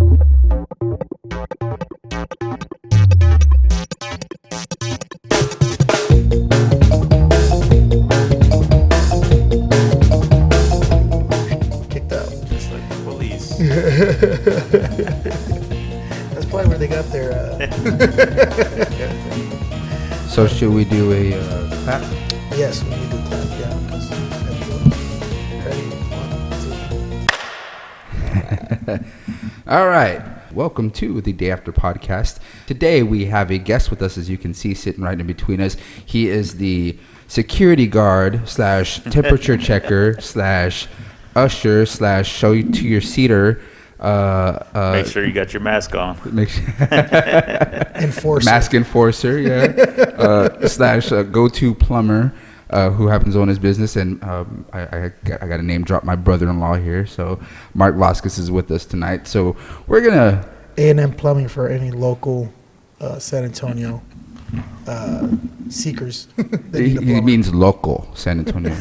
Kicked out. Just like the police. That's probably where they got their. So should we do a clap? Yes, we need to clap. Yeah, because ready. 1, 2. All right. Welcome to the Day After Podcast. Today we have a guest with us, as you can see, sitting right in between us. He is the security guard / temperature checker / usher / show you to your seater. Make sure you got your mask on. Enforcer. Mask enforcer, yeah. / go-to plumber. Who happens to own his business, and I got to name drop my brother-in-law here. So Mark Vasquez is with us tonight. So we're gonna A&M Plumbing for any local San Antonio seekers. he means local San Antonio.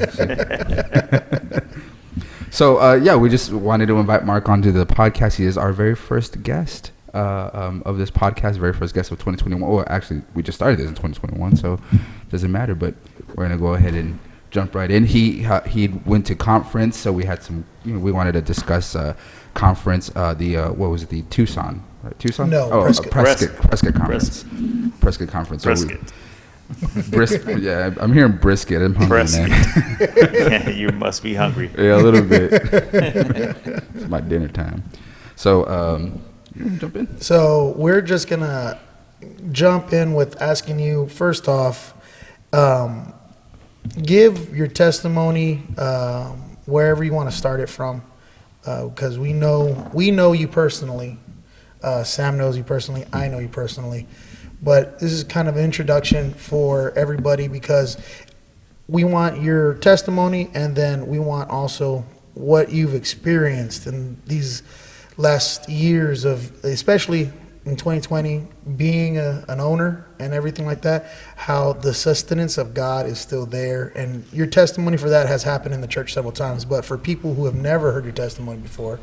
So yeah, we just wanted to invite Mark onto the podcast. He is our very first guest of this podcast, very first guest of 2021. Oh, actually, we just started this in 2021, so it doesn't matter. But we're gonna go ahead and jump right in. He went to conference, so we had some. We wanted to discuss conference. What was it? The Tucson, right? Tucson? No, Prescott conference. Prescott conference. Brisket. Brisket. Yeah, I'm hearing brisket. I'm hungry, man. Yeah, you must be hungry. Yeah, a little bit. It's my dinner time. So, jump in. So we're just gonna jump in with asking you first off, give your testimony wherever you want to start it from, because we know you personally. Sam knows you personally. I know you personally. But this is kind of an introduction for everybody because we want your testimony, and then we want also what you've experienced in these last years of, especially in 2020, being an owner and everything like that, how the sustenance of God is still there. And your testimony for that has happened in the church several times. But for people who have never heard your testimony before,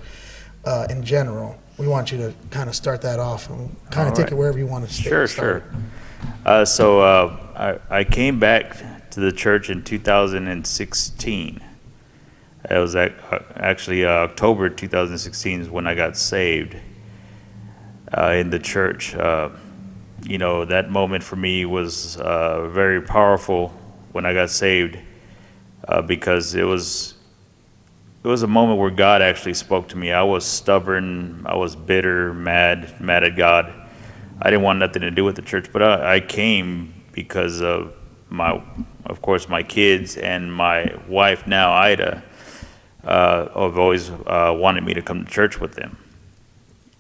in general, we want you to kind of start that off and kind of take it wherever you want to start. Sure. So I came back to the church in 2016. It was actually October 2016 is when I got saved in the church. That moment for me was very powerful when I got saved because it was a moment where God actually spoke to me. I was stubborn. I was bitter, mad at God. I didn't want nothing to do with the church, but I came because of my kids and my wife now, Ida, have always wanted me to come to church with them.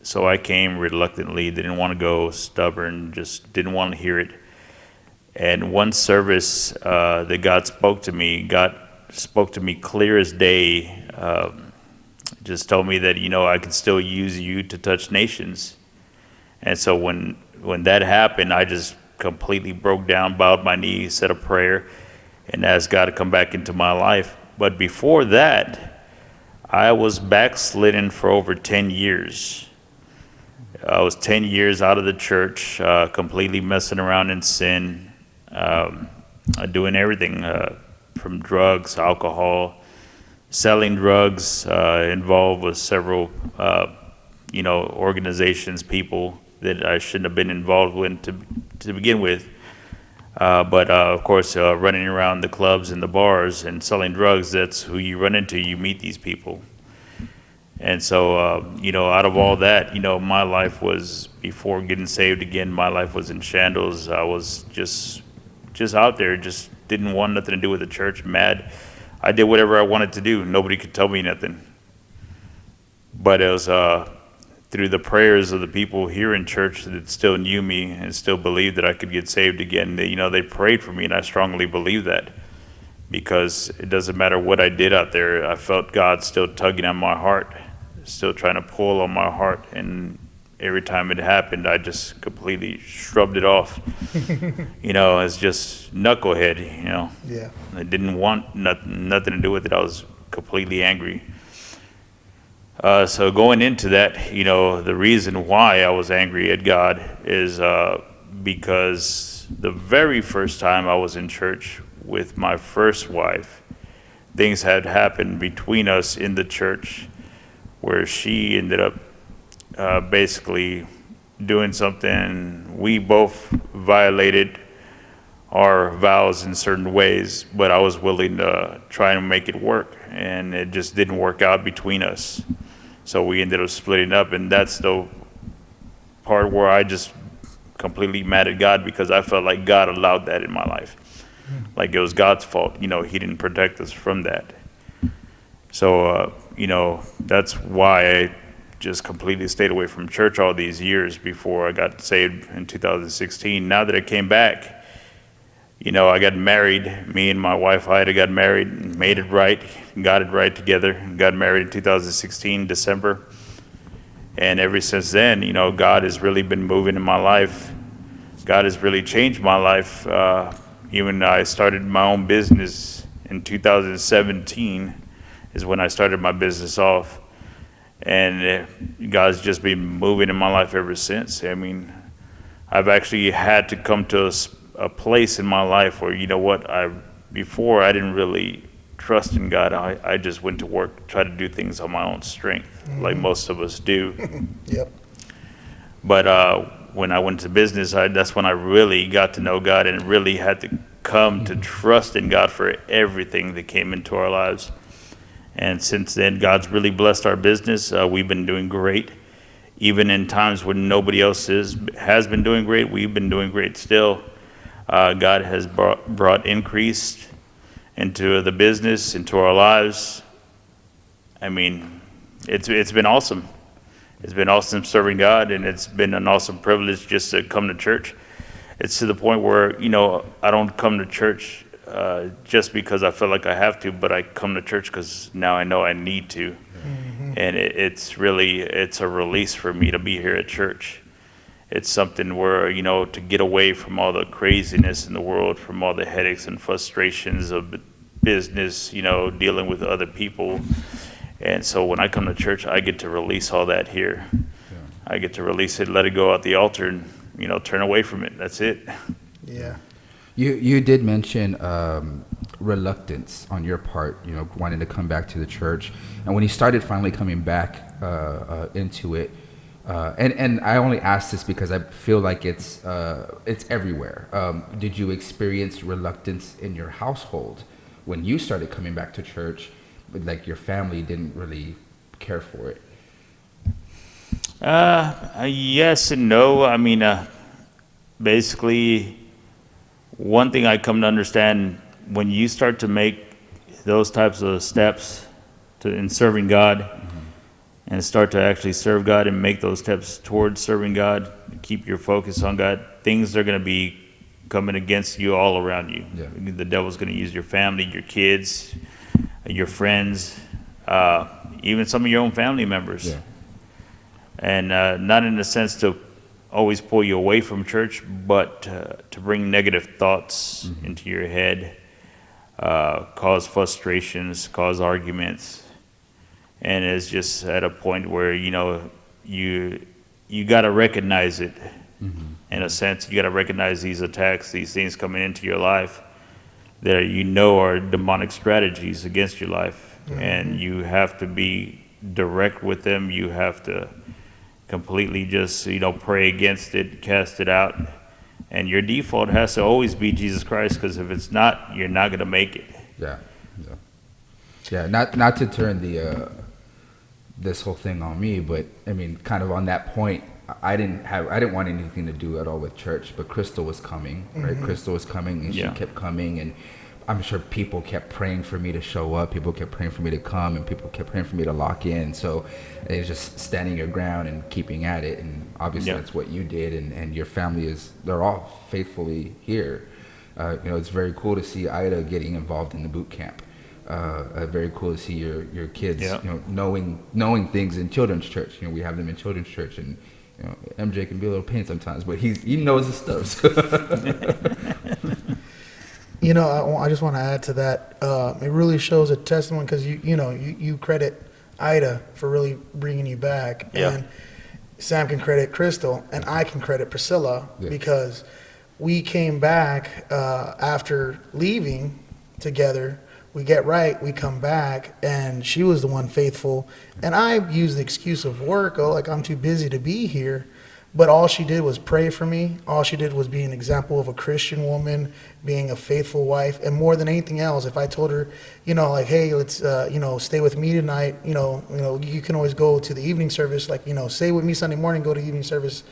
So I came reluctantly, didn't want to go, stubborn, just didn't want to hear it. And one service that God spoke to me clear as day, just told me that, I can still use you to touch nations. And so when that happened, I just completely broke down, bowed my knee, said a prayer, and asked God to come back into my life. But before that, I was backslidden for over 10 years. I was 10 years out of the church, completely messing around in sin, doing everything, from drugs, alcohol, selling drugs, involved with several, organizations, people that I shouldn't have been involved with to begin with. But of course, running around the clubs and the bars and selling drugs, that's who you run into. You meet these people. And so, out of all that, my life was, before getting saved again, my life was in shambles. I was just out there, just didn't want nothing to do with the church, mad. I did whatever I wanted to do. Nobody could tell me nothing. But it was through the prayers of the people here in church that still knew me and still believed that I could get saved again. They prayed for me, and I strongly believe that, because it doesn't matter what I did out there. I felt God still tugging on my heart, still trying to pull on my heart, and every time it happened, I just completely shrugged it off. As just knucklehead, Yeah. I didn't want nothing to do with it. I was completely angry. So going into that, the reason why I was angry at God is because the very first time I was in church with my first wife, things had happened between us in the church where she ended up basically doing something. We both violated our vows in certain ways, but I was willing to try and make it work, and it just didn't work out between us. So we ended up splitting up, and that's the part where I just completely mad at God, because I felt like God allowed that in my life. Like it was God's fault. He didn't protect us from that. So, that's why I just completely stayed away from church all these years before I got saved in 2016. Now that I came back, I got married. Me and my wife Ida got married and made it right, got it right together, got married in 2016, December. And ever since then, God has really been moving in my life. God has really changed my life. Even I started my own business in 2017 is when I started my business off. And God's just been moving in my life ever since. I mean, I've actually had to come to a place in my life where, before I didn't really trust in God. I just went to work, try to do things on my own strength, like most of us do. Yep. But when I went to business, that's when I really got to know God and really had to come to trust in God for everything that came into our lives. And since then, God's really blessed our business. We've been doing great. Even in times when nobody else has been doing great, we've been doing great still. God has brought increase into the business, into our lives. I mean, it's been awesome. It's been awesome serving God, and it's been an awesome privilege just to come to church. It's to the point where, I don't come to church just because I feel like I have to, but I come to church because now I know I need to. Mm-hmm. And it's a release for me to be here at church. It's something where, to get away from all the craziness in the world, from all the headaches and frustrations of business, dealing with other people. And so when I come to church, I get to release all that here. Yeah. I get to release it, let it go at the altar, and, turn away from it. That's it. Yeah. You did mention reluctance on your part, wanting to come back to the church. And when you started finally coming back into it, and I only ask this because I feel like it's everywhere. Did you experience reluctance in your household when you started coming back to church? Like your family didn't really care for it? Yes and no. I mean, basically, one thing I come to understand, when you start to make those types of steps in serving God, mm-hmm. and start to actually serve God and make those steps towards serving God, keep your focus on God, things are going to be coming against you all around you. Yeah. The devil's going to use your family, your kids, your friends, even some of your own family members. Yeah. And not in the sense to always pull you away from church, but to bring negative thoughts mm-hmm. into your head, cause frustrations, cause arguments. And it's just at a point where, you got to recognize it. Mm-hmm. In a sense, you got to recognize these attacks, these things coming into your life that are demonic strategies against your life. Mm-hmm. And you have to be direct with them. You have to completely just, pray against it, cast it out. And your default has to always be Jesus Christ, because if it's not, you're not going to make it. Yeah. Not to turn this whole thing on me, but I mean, kind of on that point, I didn't want anything to do at all with church, but Crystal was coming, right? Mm-hmm. Crystal was coming, and she kept coming, and I'm sure people kept praying for me to show up. People kept praying for me to come, and people kept praying for me to lock in. So it was just standing your ground and keeping at it. And obviously that's what you did, and your family they're all faithfully here. It's very cool to see Ida getting involved in the boot camp. Very cool to see your kids, knowing things in children's church. We have them in children's church, and MJ can be a little pain sometimes, but he knows his stuff. I just want to add to that. It really shows a testimony, because you credit Ida for really bringing you back. Yeah. And Sam can credit Crystal, and I can credit Priscilla because we came back after leaving together. We get right, we come back, and she was the one faithful. And I used the excuse of work, oh, like I'm too busy to be here. But all she did was pray for me. All she did was be an example of a Christian woman, being a faithful wife. And more than anything else, if I told her, like, hey, let's, stay with me tonight, you can always go to the evening service, like, stay with me Sunday morning, go to evening service.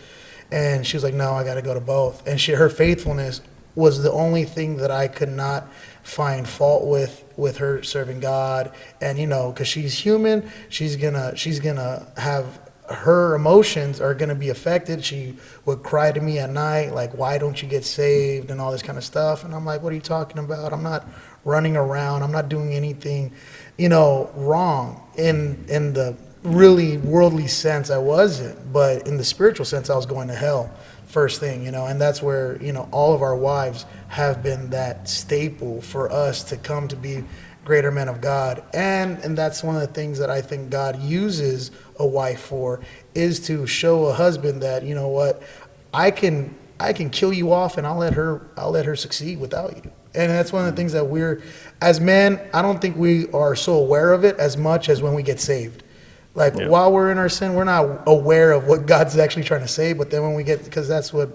And she was like, no, I got to go to both. And her faithfulness was the only thing that I could not find fault with her serving God. And, because she's human, she's gonna have, her emotions are going to be affected. She would cry to me at night, like, why don't you get saved and all this kind of stuff. And I'm like, what are you talking about? I'm not running around. I'm not doing anything, wrong. In the really worldly sense, I wasn't. But in the spiritual sense, I was going to hell first thing, and that's where, all of our wives have been that staple for us to come to be greater men of God. And that's one of the things that I think God uses a wife for, is to show a husband that, what, I can kill you off and I'll let her succeed without you. And that's one of the things that we're, as men, I don't think we are so aware of it as much as when we get saved. Like, while we're in our sin, we're not aware of what God's actually trying to say. But then when we get, because that's what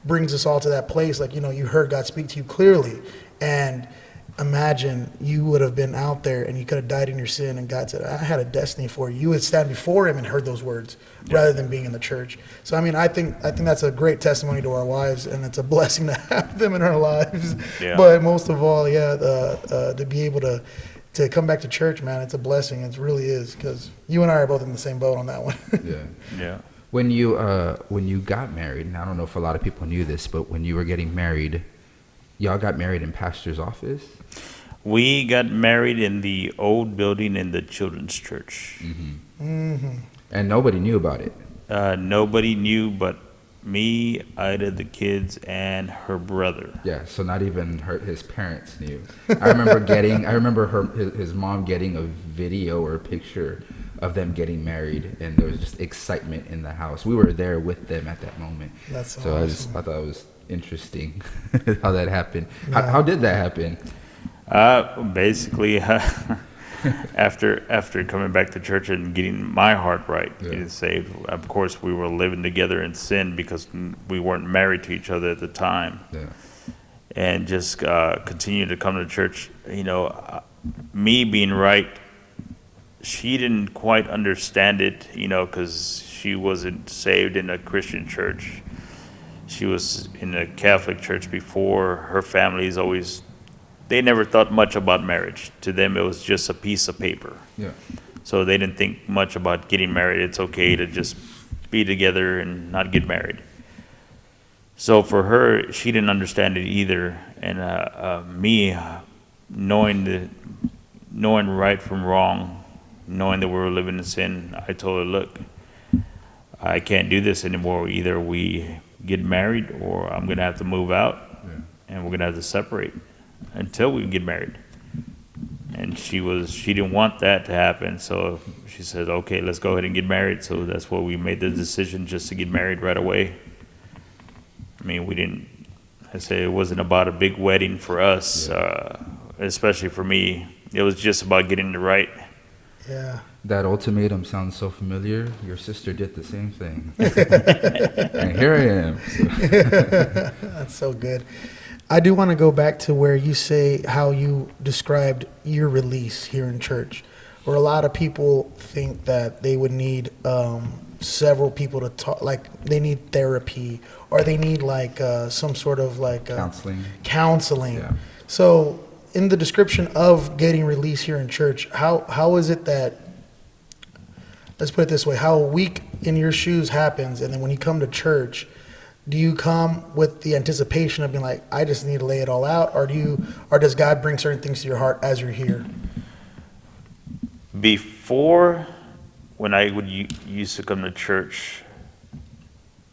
brings us all to that place, like, you heard God speak to you clearly. And imagine you would have been out there and you could have died in your sin, and God said, I had a destiny for you. You would stand before him and heard those words rather than being in the church. So, I think that's a great testimony to our wives, and it's a blessing to have them in our lives. Yeah. But most of all, to be able to come back to church, man, it's a blessing. It really is, because you and I are both in the same boat on that one. Yeah. When you got married, and I don't know if a lot of people knew this, but when you were getting married, y'all got married in pastor's office? We got married in the old building in the children's church. Mm-hmm. Mm-hmm. And nobody knew about it? Nobody knew but me, Ida, the kids, and her brother. Yeah, so not even his parents knew. I remember his mom getting a video or a picture of them getting married, and there was just excitement in the house. We were there with them at that moment. That's so awesome. I thought it was interesting how that happened. Yeah. How did that happen? Basically, after coming back to church and getting my heart right, getting saved. Of course, we were living together in sin because we weren't married to each other at the time. Yeah. And just continue to come to church. Me being right, she didn't quite understand it, because she wasn't saved in a Christian church. She was in a Catholic church before. Her family's always, they never thought much about marriage. To them, it was just a piece of paper. Yeah. So they didn't think much about getting married. It's okay to just be together and not get married. So for her, she didn't understand it either. And me, knowing right from wrong, knowing that we were living in sin, I told her, look, I can't do this anymore. Either we get married or I'm going to have to move out, and we're going to have to separate until we get married. And she didn't want that to happen, so she said, okay, let's go ahead and get married. So that's why we made the decision just to get married right away. It wasn't about a big wedding for us, especially for me. It was just about getting it right. Yeah. That ultimatum sounds so familiar. Your sister did the same thing. And here I am. So. That's so good. I do want to go back to where you say how you described your release here in church, where a lot of people think that they would need several people to talk, like they need therapy or they need like some sort of like counseling. Yeah. So in the description of getting release here in church, how is it that, let's put it this way, how a week in your shoes happens, and then when you come to church, do you come with the anticipation of being like, I just need to lay it all out, or does God bring certain things to your heart as you're here? Before, when I used to come to church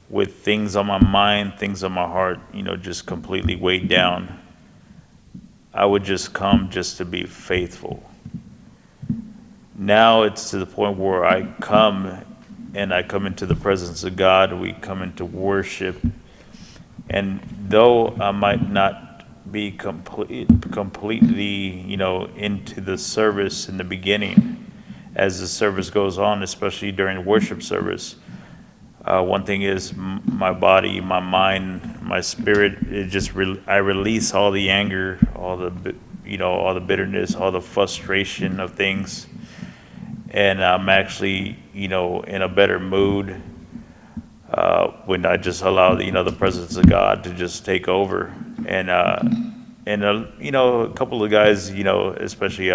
with things on my mind, things on my heart, just completely weighed down, I would just come just to be faithful. now it's to the point where I come into the presence of God. We come into worship, and though I might not be completely, into the service in the beginning, as the service goes on, especially during the worship service, one thing is my body, my mind, my spirit. I release all the anger, all the bitterness, all the frustration of things, and I'm actually, in a better mood when I just allow the presence of God to just take over. And a couple of guys, especially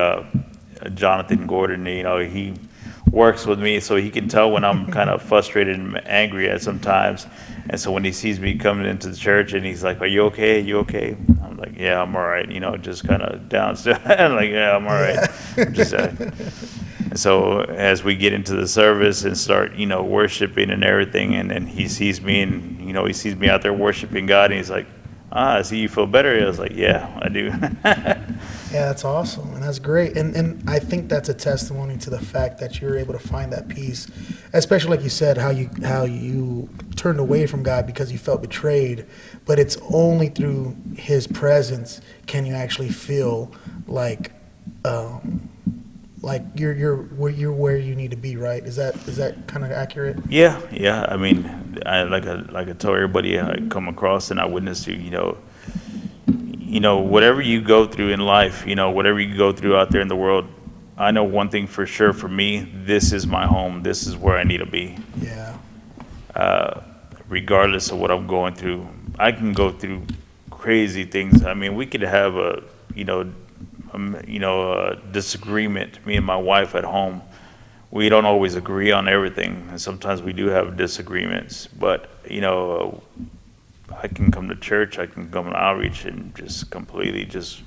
Jonathan Gordon, he works with me, so he can tell when I'm kind of frustrated and angry at sometimes. And so when he sees me coming into the church and he's like, "Are you okay? You okay?" I'm like, "Yeah, I'm all right." Just kind of down. I'm like, "Yeah, I'm all right." Just so as we get into the service and start, worshiping and everything, and then he sees me, and he sees me out there worshiping God, and he's like, "I see you feel better." I was like, "Yeah, I do." Yeah, that's awesome, and that's great. And I think that's a testimony to the fact that you're able to find that peace, especially like you said, how you turned away from God because you felt betrayed. But it's only through His presence can you actually feel like you're where you need to be, right? Is that kind of accurate? Yeah. I mean, like I tell everybody I come across and I witness to, whatever you go through in life, whatever you go through out there in the world, I know one thing for sure. For me, this is my home. This is where I need to be. Yeah. Regardless of what I'm going through, I can go through crazy things. I mean, we could have a disagreement, me and my wife at home. We don't always agree on everything, and sometimes we do have disagreements, but I can come to church, I can come to outreach and just completely just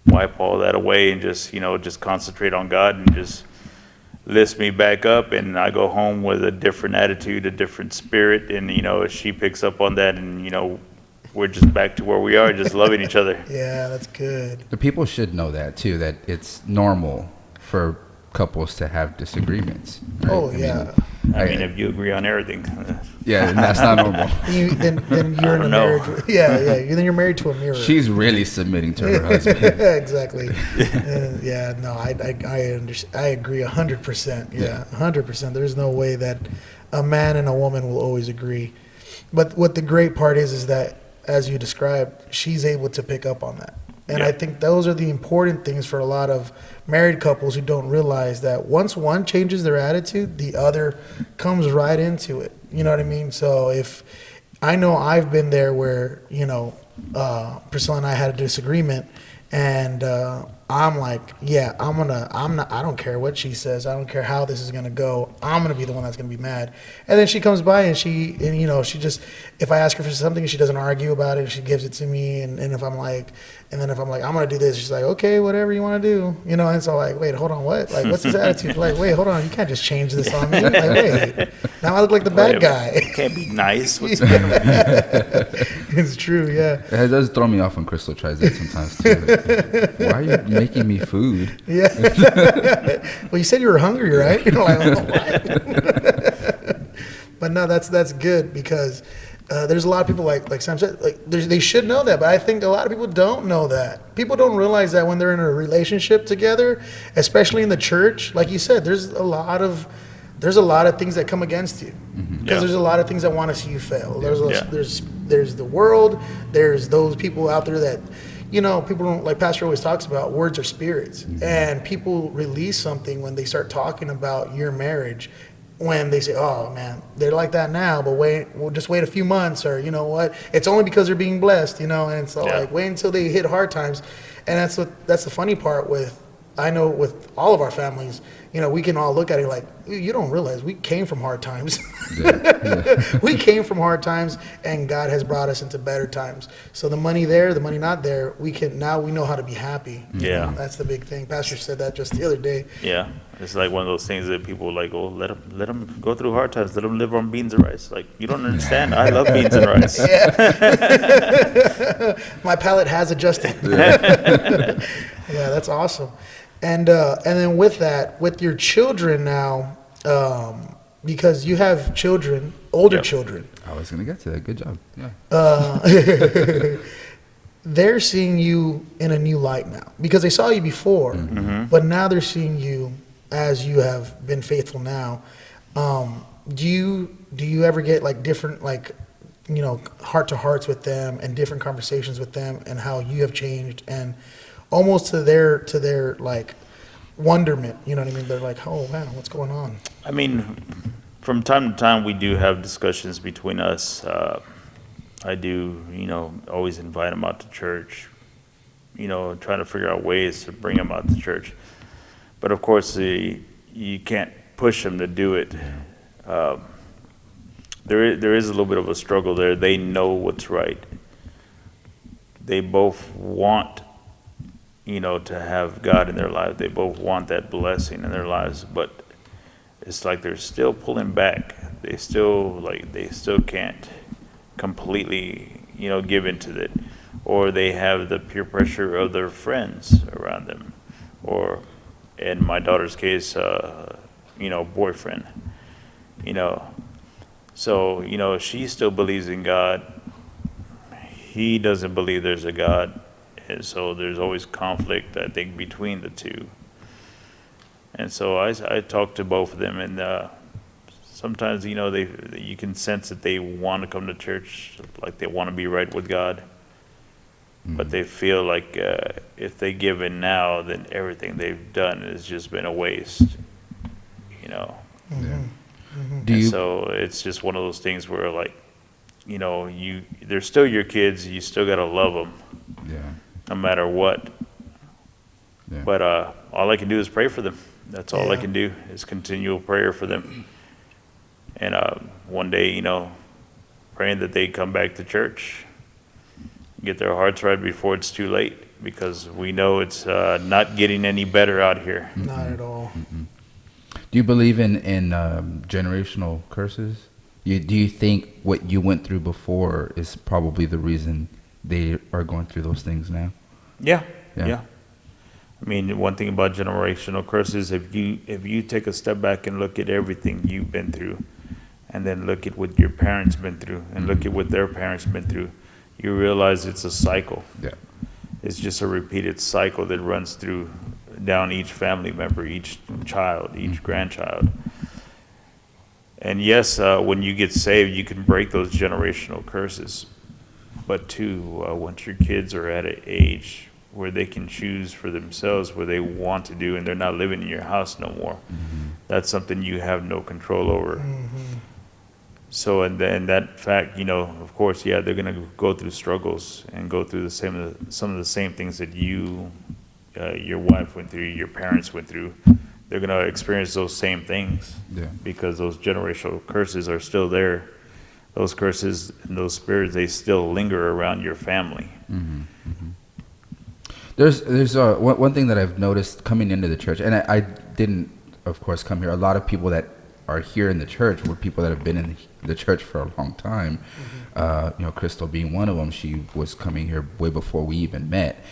wipe all that away and just concentrate on God, and just lifts me back up, and I go home with a different attitude, a different spirit, and she picks up on that, and we're just back to where we are, just loving each other. Yeah, that's good. The people should know that too, that it's normal for couples to have disagreements. Right? Oh, yeah. I mean, if you agree on everything. Yeah, and that's not normal. Then you're in a marriage. Yeah. Then you're married to a mirror. She's really submitting to her husband. Exactly. No, I understand. I agree 100%. Yeah, 100%. There's no way that a man and a woman will always agree. But what the great part is that, as you described, she's able to pick up on that. And I think those are the important things for a lot of married couples who don't realize that once one changes their attitude, the other comes right into it. You know what I mean? So if I know I've been there where, Priscilla and I had a disagreement, and I'm like, I don't care what she says. I don't care how this is going to go. I'm going to be the one that's going to be mad. And then she comes by and she just, if I ask her for something, she doesn't argue about it. She gives it to me. And if I'm like, I'm going to do this, she's like, okay, whatever you want to do. And so like, wait, hold on, what? Like, what's his attitude? Like, wait, hold on. You can't just change this on me. Like, wait, now I look like the bad guy. You can't be nice. What's It's true, yeah. It does throw me off when Crystal tries that sometimes too. Like, why are you making me food? Yeah. Well, you said you were hungry, right? Like, oh, what? But no, that's good, because there's a lot of people like Sam said, they should know that, but I think a lot of people don't know that. People don't realize that when they're in a relationship together, especially in the church, like you said, there's a lot of things that come against you, because there's a lot of things that want to see you fail. There's the world, there's those people out there that, people don't, like Pastor always talks about, words are spirits, and people release something when they start talking about your marriage. When they say, oh man, they're like that now, but we'll just wait a few months, or what, it's only because they're being blessed, and so like wait until they hit hard times. And that's the funny part I know with all of our families, we can all look at it like, you don't realize we came from hard times. We came from hard times, and God has brought us into better times. So the money there, the money not there, we know how to be happy. Yeah. That's the big thing. Pastor said that just the other day. Yeah. It's like one of those things that people like, oh, let them go through hard times. Let them live on beans and rice. Like, you don't understand. I love beans and rice. Yeah. My palate has adjusted. Yeah, that's awesome. And then with that, with your children now, because you have children, older Yep. children, I was gonna get to that. Good job. Yeah. they're seeing you in a new light now because they saw you before, but now they're seeing you as you have been faithful now. Do you ever get like different heart to hearts with them and different conversations with them and how you have changed and almost to their like wonderment, you know what I mean? They're like, oh man, what's going on? I mean, from time to time, we do have discussions between us. I do, always invite them out to church, trying to figure out ways to bring them out to church. But of course, you can't push them to do it. There is a little bit of a struggle there. They know what's right. They both want, to have God in their lives. They both want that blessing in their lives, but it's like they're still pulling back. They still can't completely, give into it, or they have the peer pressure of their friends around them, or in my daughter's case, boyfriend, so she still believes in God. He doesn't believe there's a God, and so there's always conflict, I think, between the two. And so I talk to both of them, and sometimes, you can sense that they want to come to church, like they want to be right with God. But they feel like if they give in now, then everything they've done has just been a waste, Yeah. So it's just one of those things where, like, they're still your kids. You still gotta love them, no matter what. Yeah. But all I can do is pray for them. That's all I Yeah. can do is continual prayer for them. And one day, praying that they come back to church, get their hearts right before it's too late, because we know it's not getting any better out here. Not at all. Do you believe in generational curses? Do you think what you went through before is probably the reason they are going through those things now? Yeah. Yeah. I mean, one thing about generational curses, if you take a step back and look at everything you've been through, and then look at what your parents been through, and look at what their parents been through, you realize it's a cycle. Yeah. It's just a repeated cycle that runs through down each family member, each child, each grandchild. And yes, when you get saved, you can break those generational curses. But too, once your kids are at an age where they can choose for themselves what they want to do, and they're not living in your house no more, that's something you have no control over. So, and then that fact, of course, they're going to go through struggles and go through some of the same things that your wife went through, your parents went through. They're going to experience those same things, because those generational curses are still there. Those curses and those spirits, they still linger around your family. There's one thing that I've noticed coming into the church, and I didn't, of course, come here. A lot of people that are here in the church were people that have been in the church for a long time. Crystal being one of them. She was coming here way before we even met.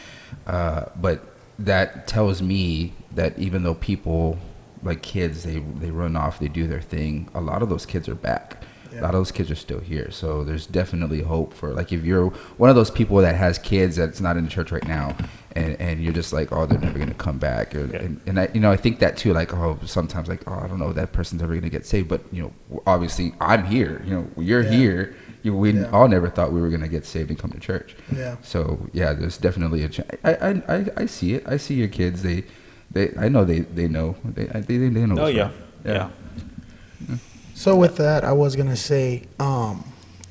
But that tells me that even though people, like kids, they run off, they do their thing, a lot of those kids are back. A lot of those kids are still here. So there's definitely hope for, like, if you're one of those people that has kids that's not in the church right now, and you're just like, oh, they're never going to come back. And I think that too, like, oh, sometimes like, oh, I don't know, that person's ever going to get saved. But, obviously I'm here, you're here. We all never thought we were going to get saved and come to church. Yeah. So, there's definitely a chance. I see it. I see your kids. I know they know. They know. Oh, yeah. So with that, I was going to say, I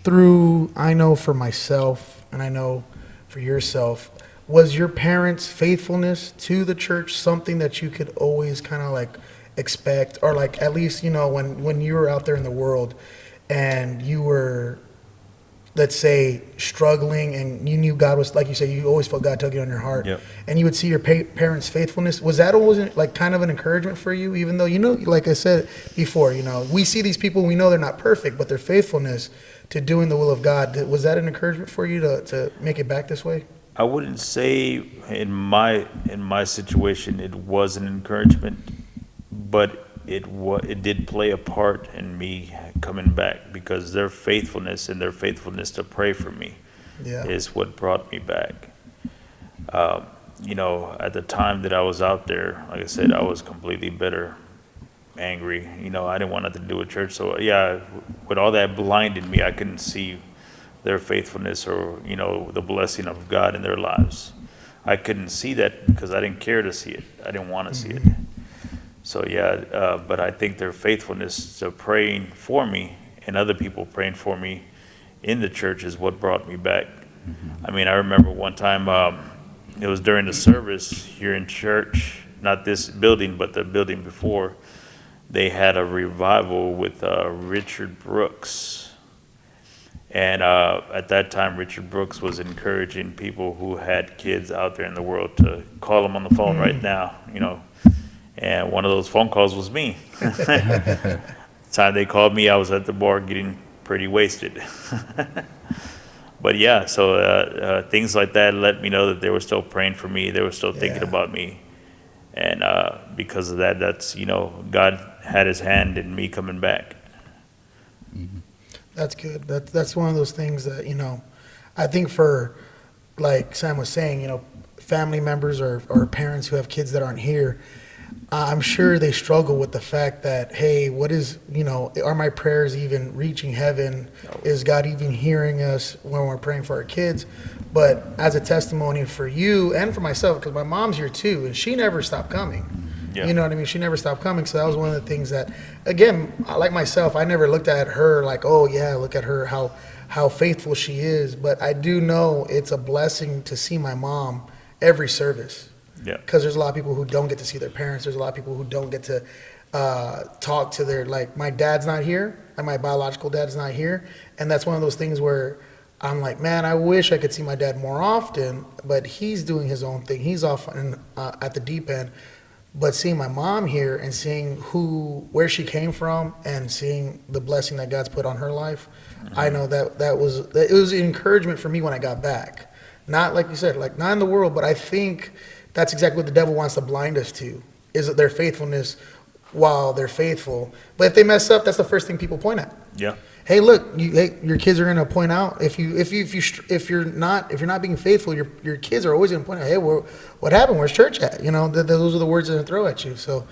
know for myself, and I know for yourself, was your parents' faithfulness to the church something that you could always kind of like expect, or like at least, when you were out there in the world and you were, let's say, struggling, and you knew God was, like you said, you always felt God tugging on your heart, and you would see your parents' faithfulness. Was that always like kind of an encouragement for you, even though, like I said before, we see these people, we know they're not perfect, but their faithfulness to doing the will of God, was that an encouragement for you to make it back this way? I wouldn't say in my situation it was an encouragement, but it did play a part in me coming back because their faithfulness and their faithfulness to pray for me Yeah. is what brought me back. At the time that I was out there, like I said, I was completely bitter, angry. I didn't want nothing to do with church. So yeah, with all that blinded me, I couldn't see their faithfulness or the blessing of God in their lives. I couldn't see that because I didn't care to see it. I didn't want to see it. So yeah, but I think their faithfulness to praying for me and other people praying for me in the church is what brought me back. I mean, I remember one time it was during the service here in church, not this building, but the building before. They had a revival with Richard Brooks. And at that time, Richard Brooks was encouraging people who had kids out there in the world to call him on the phone right now, And one of those phone calls was me. The time they called me, I was at the bar getting pretty wasted. But yeah, so things like that let me know that they were still praying for me. They were still thinking about me. And because of that, that's, God had his hand in me coming back. That's good. That's one of those things that, I think for, like Sam was saying, family members or parents who have kids that aren't here, I'm sure they struggle with the fact that, hey, are my prayers even reaching heaven? Is God even hearing us when we're praying for our kids? But as a testimony for you and for myself, because my mom's here too, and she never stopped coming. Yeah. You know what I mean? She never stopped coming. So that was one of the things that, again, like myself, I never looked at her like, oh yeah, look at her, how faithful she is. But I do know it's a blessing to see my mom every service. Yeah. Because there's a lot of people who don't get to see their parents. There's a lot of people who don't get to talk to like my dad's not here, and my biological dad's not here. And that's one of those things where I'm like, man, I wish I could see my dad more often, but he's doing his own thing. He's off at the deep end. But seeing my mom here and seeing where she came from and seeing the blessing that God's put on her life, I know that it was an encouragement for me when I got back. Not like you said, like not in the world, but I think that's exactly what the devil wants to blind us to, is that their faithfulness while they're faithful. But if they mess up, that's the first thing people point at. Yeah. Hey, look, your kids are going to point out if you're not being faithful, your kids are always going to point out, hey, what happened? Where's church at? Those are the words that they throw at you. So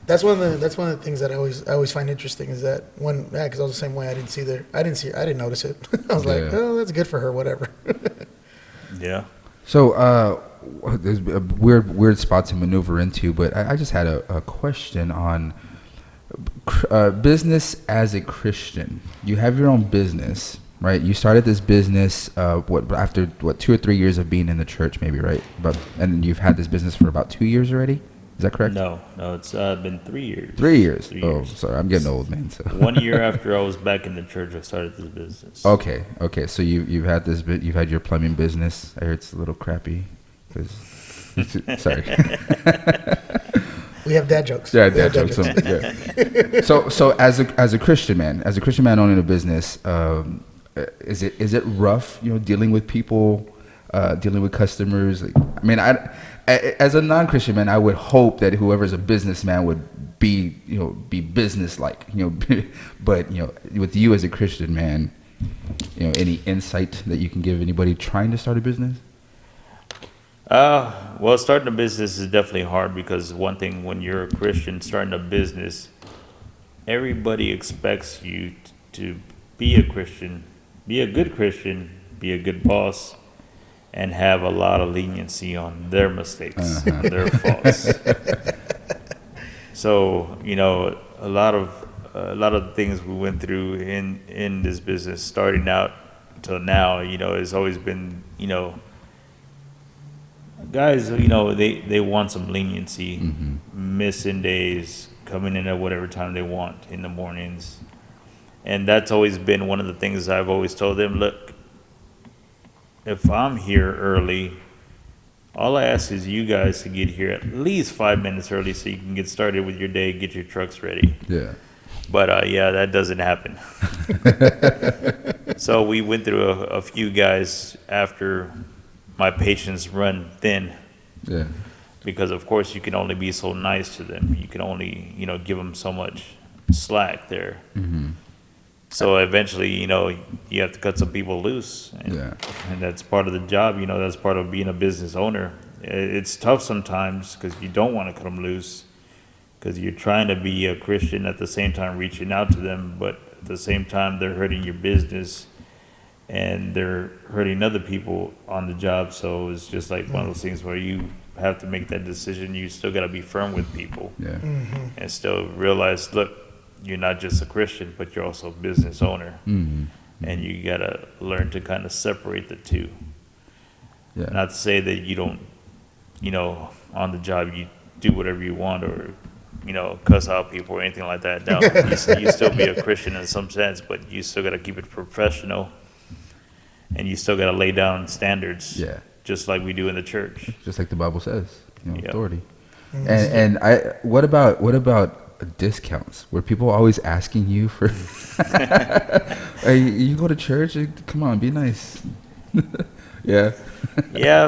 that's one of the things that I always find interesting is that because I was the same way. I didn't notice it. I was like, oh, that's good for her, whatever. Yeah. So there's a weird spot to maneuver into, but I just had a question on business as a Christian. You have your own business, right? You started this business after 2 or 3 years of being in the church, maybe, right? And you've had this business for about 2 years already. Is that correct? No, it's been 3 years. 3 years. 3 years. Oh, sorry, I'm getting old, man. So 1 year after I was back in the church, I started this business. Okay. So you've had you've had your plumbing business. I heard it's a little crappy. Sorry. We have dad jokes. Yeah, dad jokes. Yeah. So as a Christian man, owning a business, is it rough? Dealing with people, dealing with customers. I mean, as a non-Christian man, I would hope that whoever's a businessman would be business-like. But with you as a Christian man, any insight that you can give anybody trying to start a business? Well, starting a business is definitely hard because one thing, when you're a Christian starting a business, everybody expects you to be a Christian, be a good Christian, be a good boss, and have a lot of leniency on their mistakes, on their faults. So, a lot of things we went through in this business, starting out till now, has always been, guys, they want some leniency, missing days, coming in at whatever time they want in the mornings. And that's always been one of the things I've always told them, look, if I'm here early, all I ask is you guys to get here at least 5 minutes early so you can get started with your day, get your trucks ready. Yeah. But, that doesn't happen. So we went through a few guys after my patience run thin. Yeah. Because of course you can only be so nice to them. You can only, give them so much slack there. Mm-hmm. So eventually, you have to cut some people loose. And that's part of the job. That's part of being a business owner. It's tough sometimes because you don't want to cut them loose because you're trying to be a Christian at the same time reaching out to them, but at the same time they're hurting your business and they're hurting other people on the job. So it's just like one of those things where you have to make that decision. You still got to be firm with people, and still realize, look, you're not just a Christian, but you're also a business owner, and you got to learn to kind of separate the two. Not to say that you don't, on the job you do whatever you want or cuss out people or anything like that. No, you still be a Christian in some sense, but you still got to keep it professional, and you still got to lay down standards. Just like we do in the church. Just like the Bible says, authority. And what about discounts? Were people always asking you for, hey, you go to church? Come on, be nice. Yeah,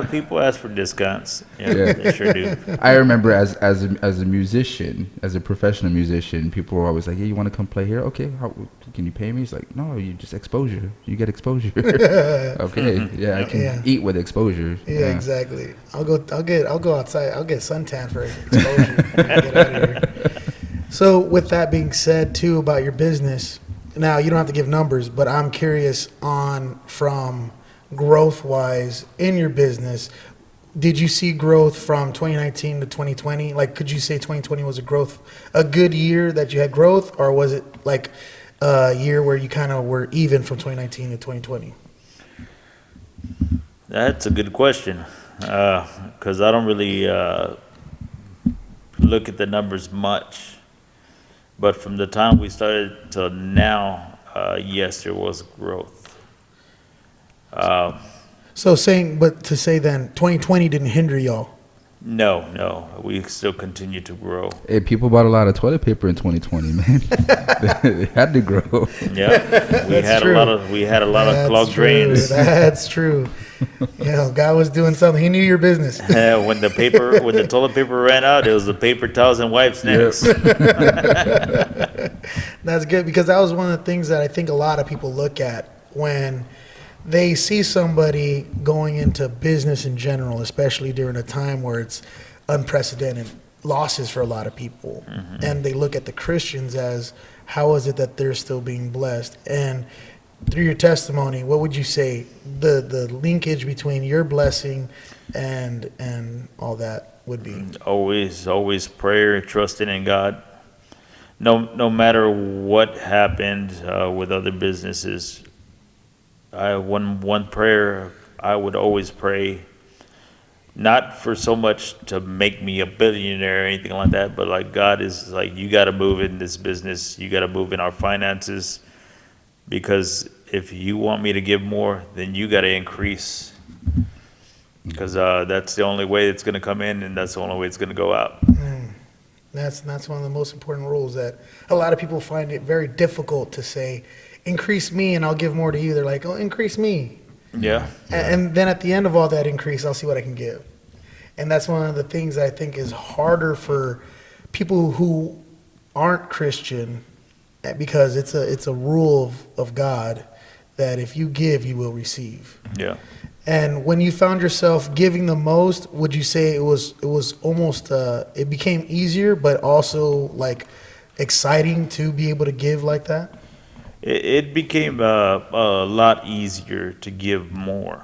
people ask for discounts. Yeah, they sure do. I remember as a musician, as a professional musician, people were always like, "Hey, you want to come play here? Okay, how can you pay me?" He's like, "No, you just exposure. You get exposure." Okay, I can eat with exposure. Yeah, exactly. I'll go outside. I'll get suntan for exposure. Get out of here. So, with that being said, too, about your business. Now, you don't have to give numbers, but I'm curious from growth-wise in your business. Did you see growth from 2019 to 2020? Like, could you say 2020 was a good year that you had growth, or was it like a year where you kind of were even from 2019 to 2020? That's a good question, because I don't really look at the numbers much. But from the time we started to now, yes, there was growth. To say then 2020 didn't hinder y'all. No, we still continue to grow. Hey, people bought a lot of toilet paper in 2020, man. They had to grow. Yeah, we had a lot of clogged drains. That's true. God was doing something. He knew your business. When the toilet paper ran out, it was the paper towels and wipes next. That's good, because that was one of the things that I think a lot of people look at when they see somebody going into business in general, especially during a time where it's unprecedented losses for a lot of people. And they look at the Christians as, how is it that they're still being blessed? And through your testimony, what would you say the linkage between your blessing and all that would be? Always prayer, trusting in God. No matter what happened with other businesses, one prayer I would always pray, not for so much to make me a billionaire or anything like that, but like, God is like, you got to move in this business, you got to move in our finances, because if you want me to give more, then you got to increase, because that's the only way it's going to come in, and that's the only way it's going to go out. That's one of the most important rules that a lot of people find it very difficult to say, increase me and I'll give more to you. They're like, oh, increase me. Yeah. And then at the end of all that increase, I'll see what I can give. And that's one of the things I think is harder for people who aren't Christian, because it's a rule of God that if you give, you will receive. Yeah. And when you found yourself giving the most, would you say it was almost it became easier, but also like exciting to be able to give like that? It became a lot easier to give more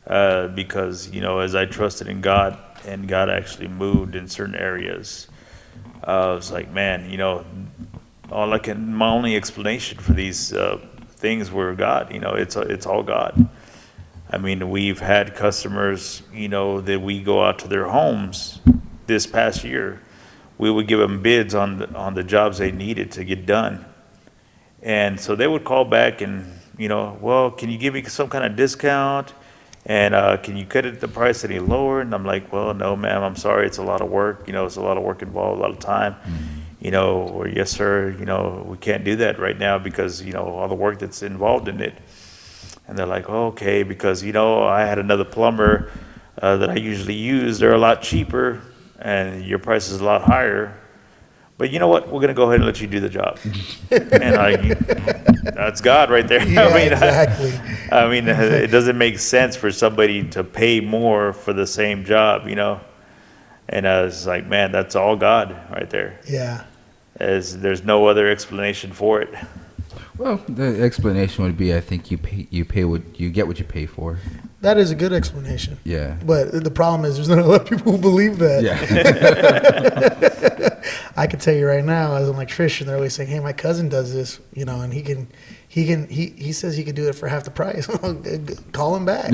because, as I trusted in God and God actually moved in certain areas, I was like, man, my only explanation for these things were God. It's all God. I mean, we've had customers, that we go out to their homes this past year. We would give them bids on the jobs they needed to get done. And so they would call back and, well, can you give me some kind of discount? And can you cut it the price any lower? And I'm like, well, no, ma'am, I'm sorry. It's a lot of work. It's a lot of work involved, a lot of time. Or yes, sir, we can't do that right now because, all the work that's involved in it. And they're like, oh, okay, because, I had another plumber that I usually use. They're a lot cheaper, and your price is a lot higher. But you know what? We're going to go ahead and let you do the job. And that's God right there. Yeah, exactly. It doesn't make sense for somebody to pay more for the same job, And it's like, man, that's all God right there. Yeah. There's no other explanation for it. Well, the explanation would be, I think you pay what you get what you pay for. That is a good explanation. Yeah. But the problem is there's not a lot of people who believe that. Yeah. I can tell you right now, as an electrician, they're always saying, hey, my cousin does this, and he says he can do it for half the price. Call him back.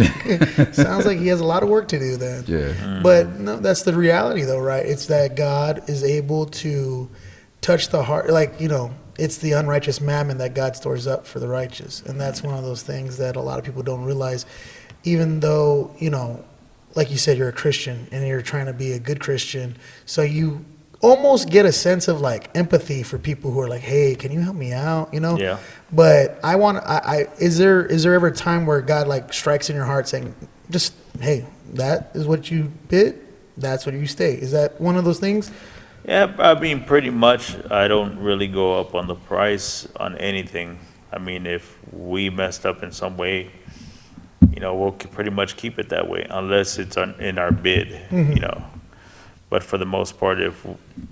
Sounds like he has a lot of work to do then. Yeah. But no, that's the reality though, right? It's that God is able to touch the heart, it's the unrighteous mammon that God stores up for the righteous. And that's one of those things that a lot of people don't realize. Even though, like you said, you're a Christian and you're trying to be a good Christian. So you almost get a sense of empathy for people who are like, hey, can you help me out? Yeah. But is there ever a time where God strikes in your heart saying, just, hey, that is what you bid? That's what you stay. Is that one of those things? Yeah, pretty much I don't really go up on the price on anything. If we messed up in some way, we'll pretty much keep it that way unless it's in our bid, But for the most part, if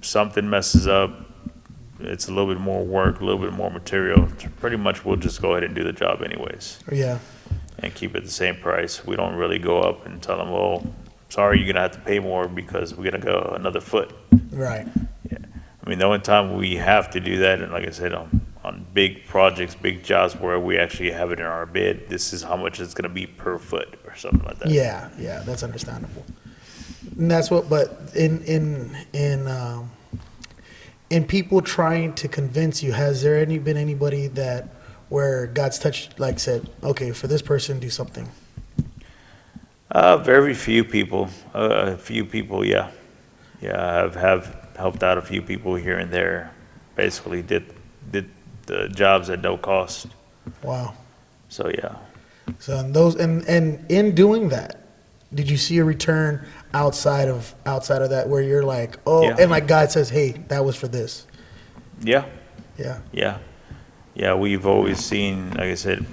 something messes up, it's a little bit more work, a little bit more material. Pretty much we'll just go ahead and do the job anyways. Yeah. And keep it the same price. We don't really go up and tell them, well, sorry, you're going to have to pay more because we're going to go another foot. Right. Yeah. The only time we have to do that, and like I said, on big projects, big jobs where we actually have it in our bid, this is how much it's going to be per foot or something like that. Yeah, that's understandable. And that's what, but in people trying to convince you, has there been anybody that where God's touched, said, okay, for this person, do something? Very few people. A few people, yeah. Yeah, have helped out a few people here and there. Basically did the jobs at no cost. Wow. So yeah. So in doing that, did you see a return outside of that where you're like, oh, Yeah. and God says, hey, that was for this? Yeah. Yeah. Yeah. Yeah, we've always seen, like I said,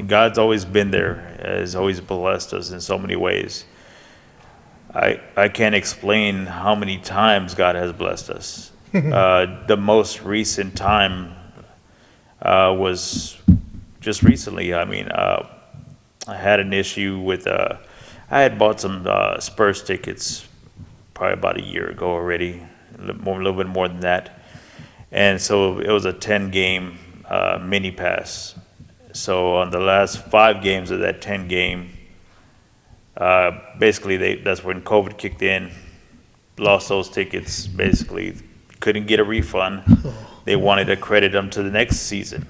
God's always been there, has always blessed us in so many ways. I can't explain how many times God has blessed us. The most recent time was just recently. I had an issue with, I had bought some Spurs tickets probably about a year ago already, a little bit more than that. And so it was a 10-game mini pass. So on the last 5 games of that 10 game, basically that's when COVID kicked in, lost those tickets, basically couldn't get a refund. They wanted to credit them to the next season.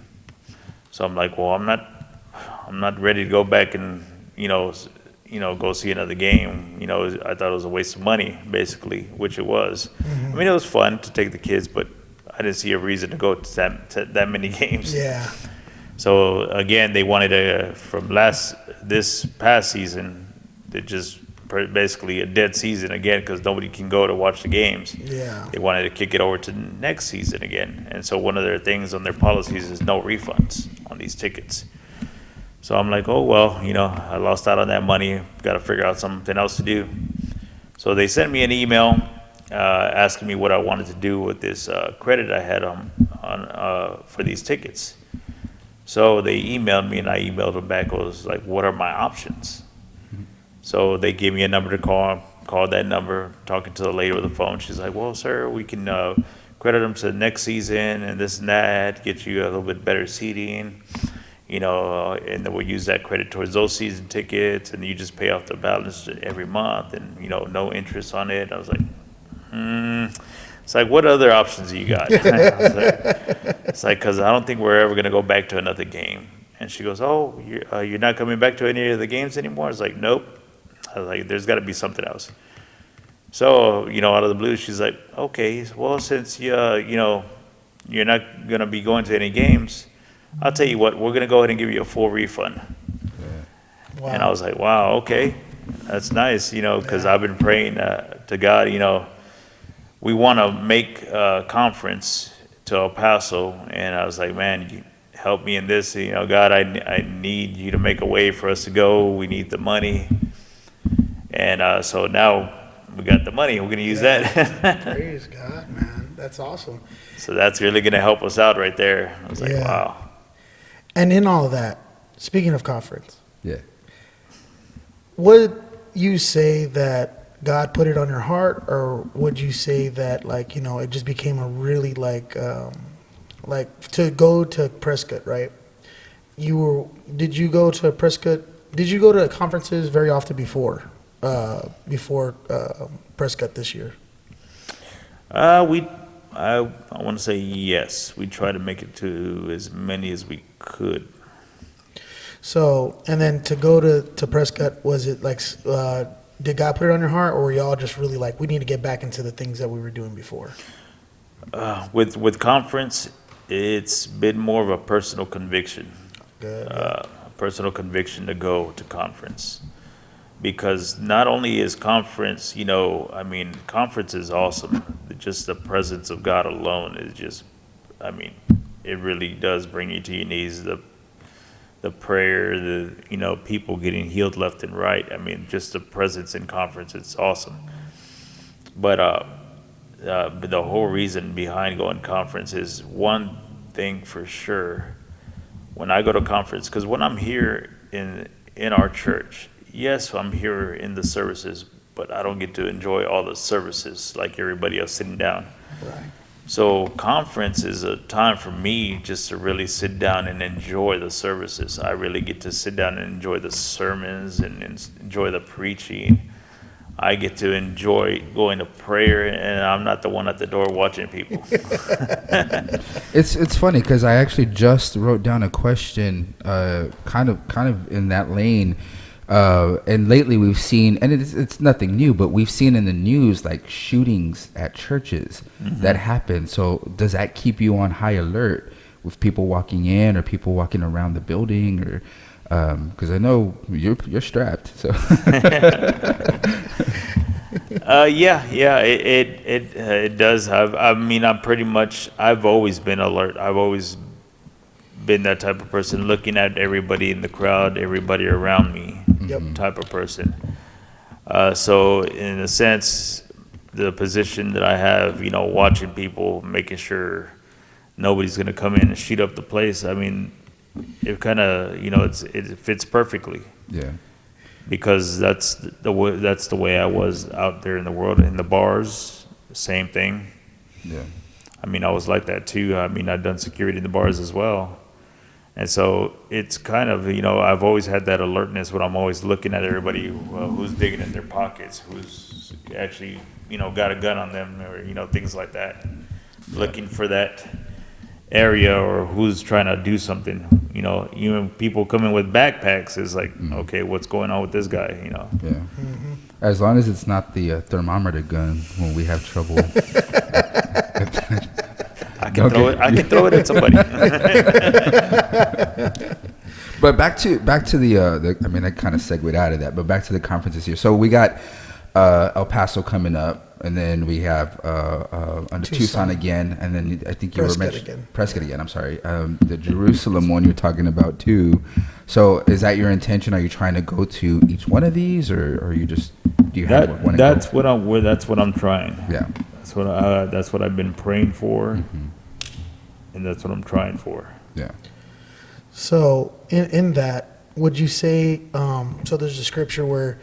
So I'm like, well, I'm not ready to go back and, go see another game. I thought it was a waste of money, basically, which it was. Mm-hmm. It was fun to take the kids, but I didn't see a reason to go to that many games. Yeah. So again, they wanted from this past season, they just basically a dead season again because nobody can go to watch the games. Yeah. They wanted to kick it over to next season again, and so one of their things on their policies is no refunds on these tickets. So I'm like, oh well, I lost out on that money. Got to figure out something else to do. So they sent me an email asking me what I wanted to do with this credit I had on for these tickets. So they emailed me, and I emailed them back. I was like, what are my options? So they gave me a number to call that number, talking to the lady with the phone. She's like, well, sir, we can credit them to the next season and this and that, get you a little bit better seating, and then we'll use that credit towards those season tickets, and you just pay off the balance every month and, no interest on it. I was like, It's like, what other options do you got? It's like, because I don't think we're ever going to go back to another game. And she goes, oh, you're not coming back to any of the games anymore? I was like, nope. I was like, there's got to be something else. So, out of the blue, she's like, okay, well, since, you're not going to be going to any games, I'll tell you what, we're going to go ahead and give you a full refund. Wow. And I was like, wow, okay, that's nice, because I've been praying to God, we want to make a conference to El Paso. And I was like, man, you help me in this, God, I need you to make a way for us to go. We need the money. And so now we got the money. We're going to use that. Praise God, man. That's awesome. So that's really going to help us out right there. I was like, Yeah. wow. And in all of that, speaking of conference, Yeah. would you say that God put it on your heart, or would you say that it just became a really like to go to Prescott, right? Did you go to Prescott? Did you go to conferences very often before Prescott this year? I want to say yes. We try to make it to as many as we could. So, and then to go to Prescott, was it did God put it on your heart, or were y'all just really like, we need to get back into the things that we were doing before? With conference, it's been more of a personal conviction. Good. A personal conviction to go to conference. Because not only is conference, conference is awesome. Just the presence of God alone is just, it really does bring you to your knees. The prayer, people getting healed left and right. Just the presence in conference, it's awesome. But the whole reason behind going to conference is one thing for sure. When I go to conference, because when I'm here in our church, yes, I'm here in the services, but I don't get to enjoy all the services like everybody else sitting down. Right. So conference is a time for me just to really sit down and enjoy the services. I really get to sit down and enjoy the sermons and enjoy the preaching. I get to enjoy going to prayer, and I'm not the one at the door watching people. It's funny because I actually just wrote down a question, kind of in that lane. And lately we've seen, and it's nothing new, but we've seen in the news like shootings at churches that happen. So does that keep you on high alert with people walking in or people walking around the building, or because I know you're strapped, so. It does. I've always been alert. I've always been that type of person, looking at everybody in the crowd, everybody around me, type of person. So in a sense, the position that I have, watching people, making sure nobody's going to come in and shoot up the place. It kind of, it fits perfectly. Yeah. Because that's the way I was out there in the world, in the bars, same thing. Yeah. I was like that too. I've done security in the bars as well. And so it's kind of, I've always had that alertness when I'm always looking at everybody who's digging in their pockets, who's actually, got a gun on them, or, things like that. Looking for that area, or who's trying to do something. Even people coming with backpacks is like, okay, what's going on with this guy, Yeah. As long as it's not the thermometer gun when we have trouble. I can throw it at somebody. But back to the that kind of segued out of that, but back to the conferences here. So we got El Paso coming up, and then we have under Tucson again, and then I think you were mentioning Prescott again. I'm sorry, the Jerusalem one you're talking about too. So is that your intention? Are you trying to go to each one of these, or are you just do you have one? That's what I'm trying. Yeah, that's what I've been praying for, and that's what I'm trying for. Yeah. So in that, would you say, so there's a scripture where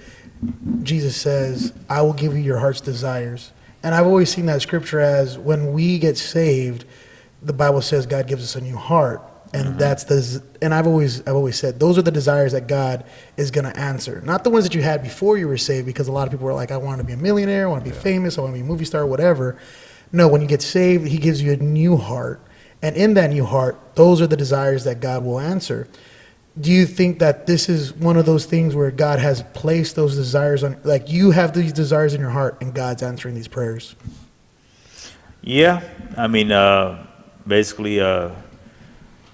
Jesus says, I will give you your heart's desires. And I've always seen that scripture as when we get saved, the Bible says God gives us a new heart. And I've always said those are the desires that God is going to answer. Not the ones that you had before you were saved, because a lot of people were like, I want to be a millionaire, I want to be famous, I want to be a movie star, whatever. No, when you get saved, he gives you a new heart. And in that new heart, those are the desires that God will answer. Do you think that this is one of those things where God has placed those desires on, like you have these desires in your heart and God's answering these prayers? Yeah. Basically,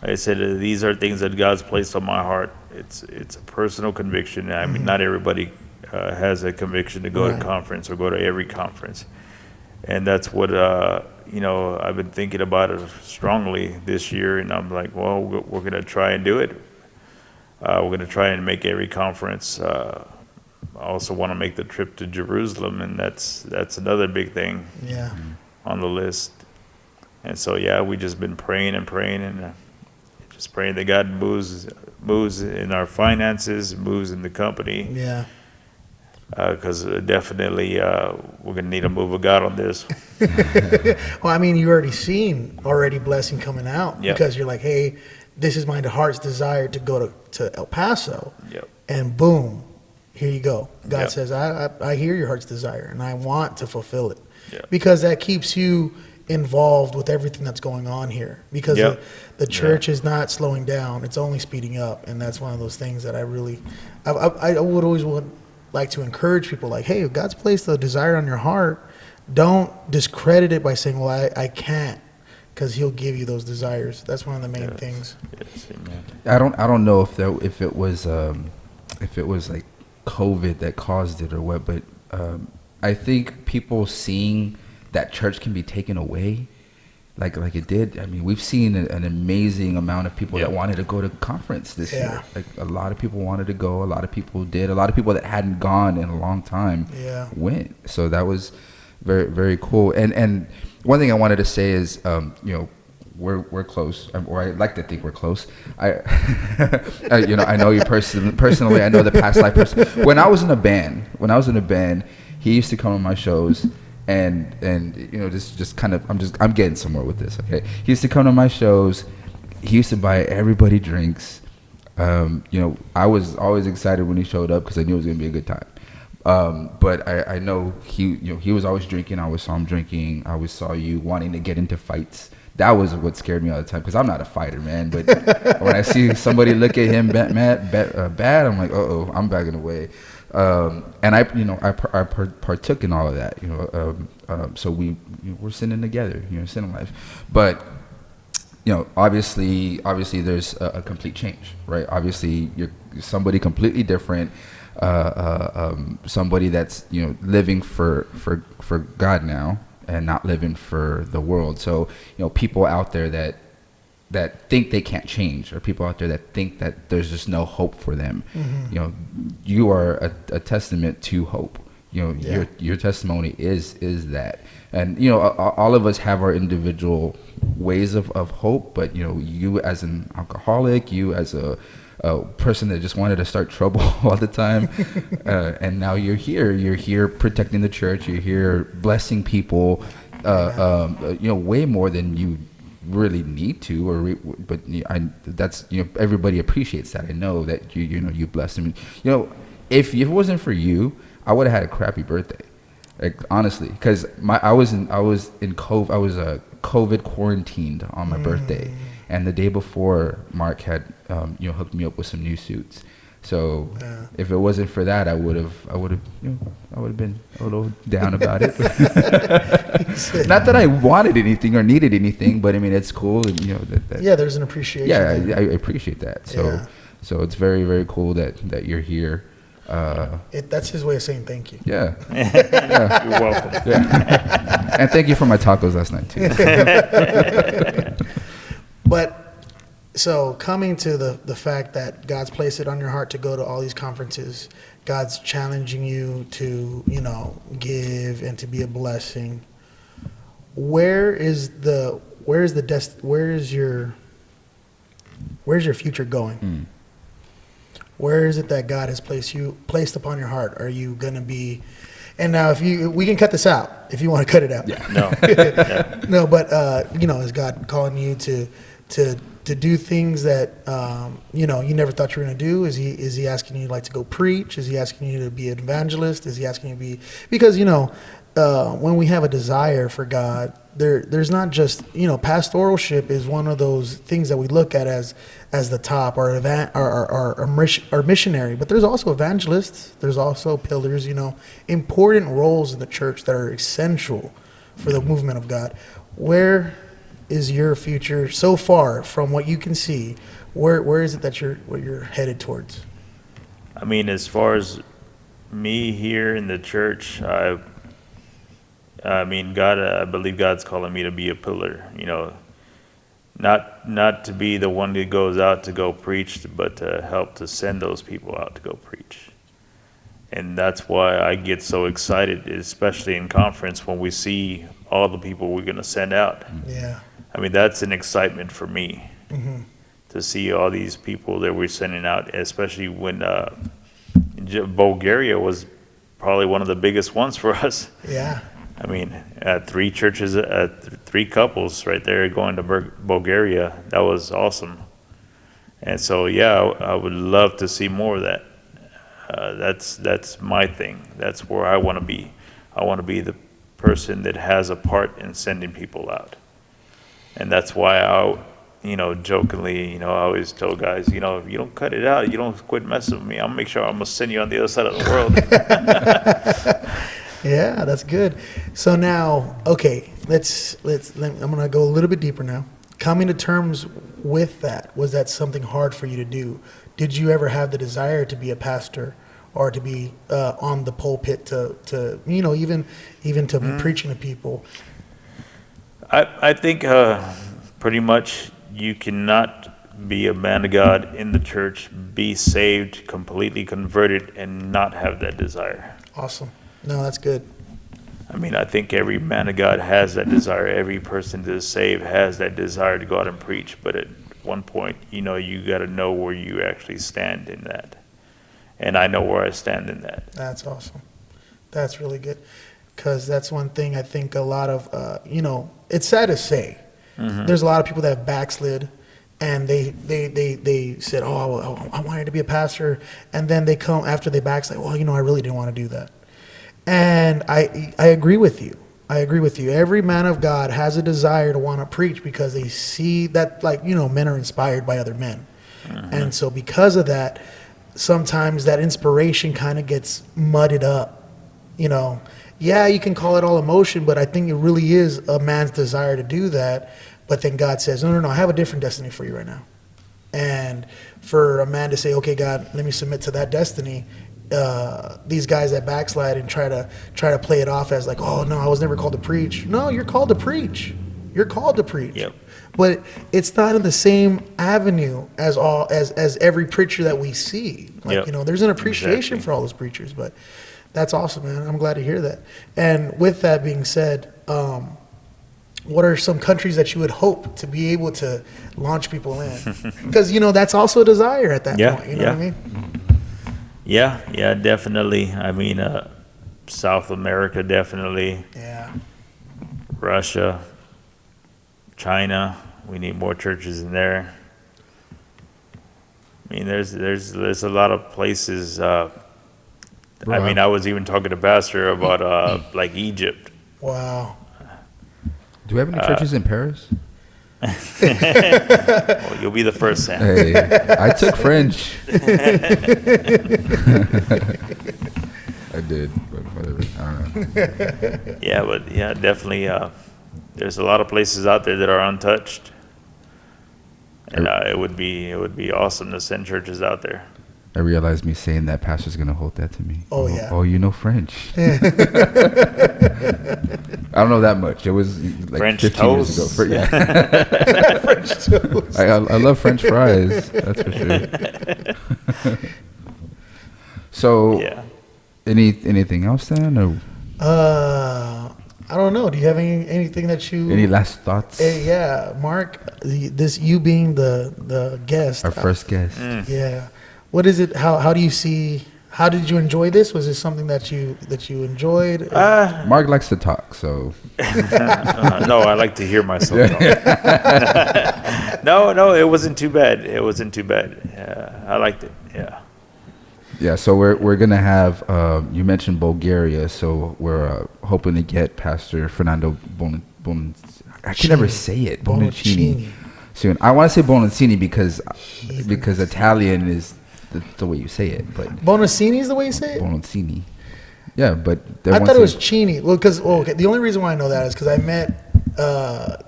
I said, these are things that God's placed on my heart. It's a personal conviction. I mean, not everybody has a conviction to go to conference or go to every conference. And that's what, I've been thinking about it strongly this year. And I'm like, well, we're going to try and do it. We're going to try and make every conference. I also want to make the trip to Jerusalem. And that's another big thing on the list. And so, we just been praying and just praying that God moves in our finances, moves in the company. Yeah. Because definitely we're going to need a move of God on this. Well, I mean, you already seen blessing coming out because you're like, hey, this is my heart's desire to go to El Paso. Yep. And boom, here you go. God says, I hear your heart's desire and I want to fulfill it. Yep. Because that keeps you involved with everything that's going on here, because the church is not slowing down, it's only speeding up. And that's one of those things that I would always like to encourage people, like, hey, if God's placed a desire on your heart, don't discredit it by saying, well, I can't, because he'll give you those desires. That's one of the main things. Yes, amen. I don't know if it was like COVID that caused it or what, but I think people seeing that church can be taken away, like it did. I mean, we've seen an amazing amount of people that wanted to go to conference this year. Like a lot of people wanted to go. A lot of people did. A lot of people that hadn't gone in a long time went. So that was very, very cool. And one thing I wanted to say is, we're close, or I like to think we're close. I know you personally. I know the past life person. When I was in a band, he used to come to my shows. And just kind of I'm getting somewhere with this, okay? He used to come to my shows. He used to buy everybody drinks. I was always excited when he showed up because I knew it was gonna be a good time. But I know he was always drinking. I always saw him drinking. I always saw you wanting to get into fights. That was what scared me all the time, because I'm not a fighter, man. But when I see somebody look at him bad, I'm like, I'm backing away. And I partook in all of that, so we're sinning together, sin life. But, obviously there's a complete change, right? Obviously you're somebody completely different, somebody that's, living for God now and not living for the world. So, people out there that think they can't change, or people out there that think that there's just no hope for them. You are a testament to hope. Your testimony is that. And all of us have our individual ways of hope, but you as an alcoholic, you as a person that just wanted to start trouble all the time, and now you're here protecting the church, you're here blessing people, way more than you really need to, but that's everybody appreciates that. I know that you blessed me. If it wasn't for you, I would have had a crappy birthday, like, honestly, because I was in COVID. I was COVID quarantined on my birthday, and the day before, Mark had hooked me up with some new suits. So if it wasn't for that, I would have been a little down about it. Not that I wanted anything or needed anything, but I mean, it's cool, and there's an appreciation. I appreciate that. So it's very, very cool that you're here. That's his way of saying thank you. Yeah. You're welcome. Yeah. And thank you for my tacos last night too. But so coming to the fact that God's placed it on your heart to go to all these conferences, God's challenging you to, give and to be a blessing. Where's your future going? Where is it that God has placed upon your heart? Are you going to be, and now we can cut this out if you want to cut it out. Yeah. No. No, but is God calling you to do things that you never thought you were going to do? Is he asking you to go preach? Is he asking you to be an evangelist? Is he asking you to be, because when we have a desire for God, there's not just pastoralship is one of those things that we look at as the top, or missionary, but there's also evangelists, there's also pillars, important roles in the church that are essential for the movement of God. Where is your future so far from what you can see? Where is it that you're headed towards? I mean, as far as me here in the church, I mean, God, I believe God's calling me to be a pillar, not to be the one that goes out to go preach, but to help to send those people out to go preach. And that's why I get so excited, especially in conference, when we see all the people we're going to send out. Yeah. I mean, that's an excitement for me to see all these people that we're sending out, especially when Bulgaria was probably one of the biggest ones for us. Yeah. I mean, 3 churches, 3 couples right there going to Bulgaria. That was awesome. And so, yeah, I would love to see more of that. That's my thing. That's where I want to be. I want to be the person that has a part in sending people out. And that's why I, jokingly, I always tell guys, if you don't cut it out, you don't quit messing with me, I'll make sure I'm going to send you on the other side of the world. Yeah, that's good. So now, okay, I'm going to go a little bit deeper now. Coming to terms with that, was that something hard for you to do? Did you ever have the desire to be a pastor or to be on the pulpit to even to be preaching to people? I think pretty much you cannot be a man of God in the church, be saved, completely converted, and not have that desire. Awesome. No, that's good. I mean, I think every man of God has that desire. Every person that is saved has that desire to go out and preach. But at one point, you got to know where you actually stand in that. And I know where I stand in that. That's awesome. That's really good. Because that's one thing I think a lot of, it's sad to say. There's a lot of people that have backslid and they said, oh, I wanted to be a pastor. And then they come after they backslide, well, I really didn't want to do that. And I agree with you. I agree with you. Every man of God has a desire to want to preach because they see that, men are inspired by other men. And so because of that, sometimes that inspiration kind of gets mudded up. Yeah, you can call it all emotion, but I think it really is a man's desire to do that. But then God says, no, I have a different destiny for you right now. And for a man to say, okay, God, let me submit to that destiny. These guys that backslide and try to play it off as like, oh no, I was never called to preach. No, you're called to preach. You're called to preach. Yep. But it's not in the same avenue as every preacher that we see. There's an appreciation for all those preachers, but that's awesome, man. I'm glad to hear that. And with that being said, what are some countries that you would hope to be able to launch people in? Because, that's also a desire at that point. You know what I mean? Yeah, definitely. I mean, South America, definitely. Yeah. Russia, China. We need more churches in there. I mean, there's a lot of places. I was even talking to Pastor about like Egypt. Wow. Do we have any churches in Paris? Well, you'll be the first, Sam. Hey, I took French. I did, but whatever. I don't know. Yeah, definitely. There's a lot of places out there that are untouched, and it would be awesome to send churches out there. I realized me saying that pastor's gonna hold that to me. Oh yeah. Oh, you know French. I don't know that much. It was like French 15 toast. years ago. Yeah. French toast. I love French fries. That's for sure. So, Yeah. anything else then? Or I don't know. Do you have anything that you? any last thoughts? Yeah, Mark. This you being the guest. Our first guest. Yeah. What is it? How do you see? How did you enjoy this? Was this something that you enjoyed? Mark likes to talk, so. No, I like to hear myself talk. No, it wasn't too bad. Yeah, I liked it. Yeah. Yeah, so we're gonna have. You mentioned Bulgaria, so we're hoping to get Pastor Fernando I can never say it. Bonaccini. Soon. I want to say Bonaccini because Italian is the way you say it, but Bonaccini is the way you say it. Bonaccini. Yeah, but I thought it was Chini. Well, because the only reason why I know that is because I met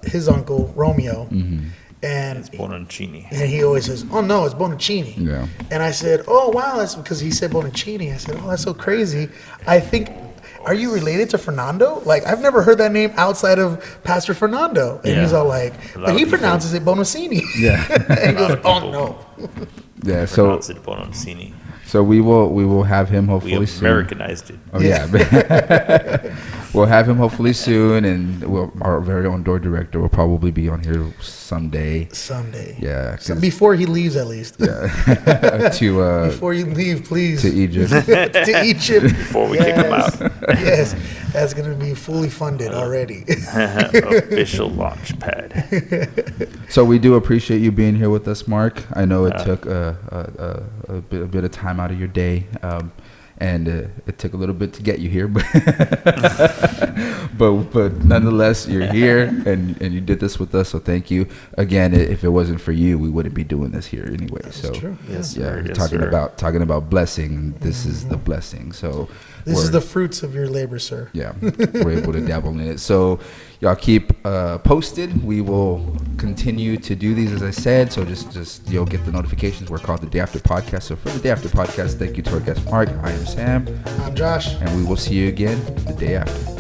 his uncle Romeo, Mm-hmm. and Bononcini. he always says, "Oh no, it's Bononcini." Yeah. And I said, "Oh wow, that's because he said Bononcini." I said, "Oh, that's so crazy." I think, are you related to Fernando? Like, I've never heard that name outside of Pastor Fernando. And Yeah. he's all like, A lot but of he people- pronounces it Bononcini. Yeah. And he goes, of "Oh people- no." Yeah. So Pronounce it Bononcini. so we will have him We hopefully soon. Americanized it. Oh yeah. We'll have him hopefully soon, and our very own door director will probably be on here someday. Someday. Yeah. 'Cause- Before he leaves, at least. yeah. to Before you leave, please. to Egypt. To Egypt. Before we kick him out. Yes, that's going to be fully funded already. Official launch pad. So we do appreciate you being here with us, Mark. I know it took a bit of time out of your day, and it took a little bit to get you here, but but nonetheless, you're here and you did this with us. So thank you again. If it wasn't for you, we wouldn't be doing this here anyway. So true. Yes, yeah, sir. you're Yes, talking sir. about blessing. This is the blessing. So This is we're- the fruits of your labor, sir. yeah, we're able to dabble in it. So y'all keep posted. We will continue to do these, as I said. So just you'll get the notifications. We're called the Day After Podcast. So for the Day After Podcast, thank you to our guest Mark. I am Sam, I'm Josh. and we will see you again the day after.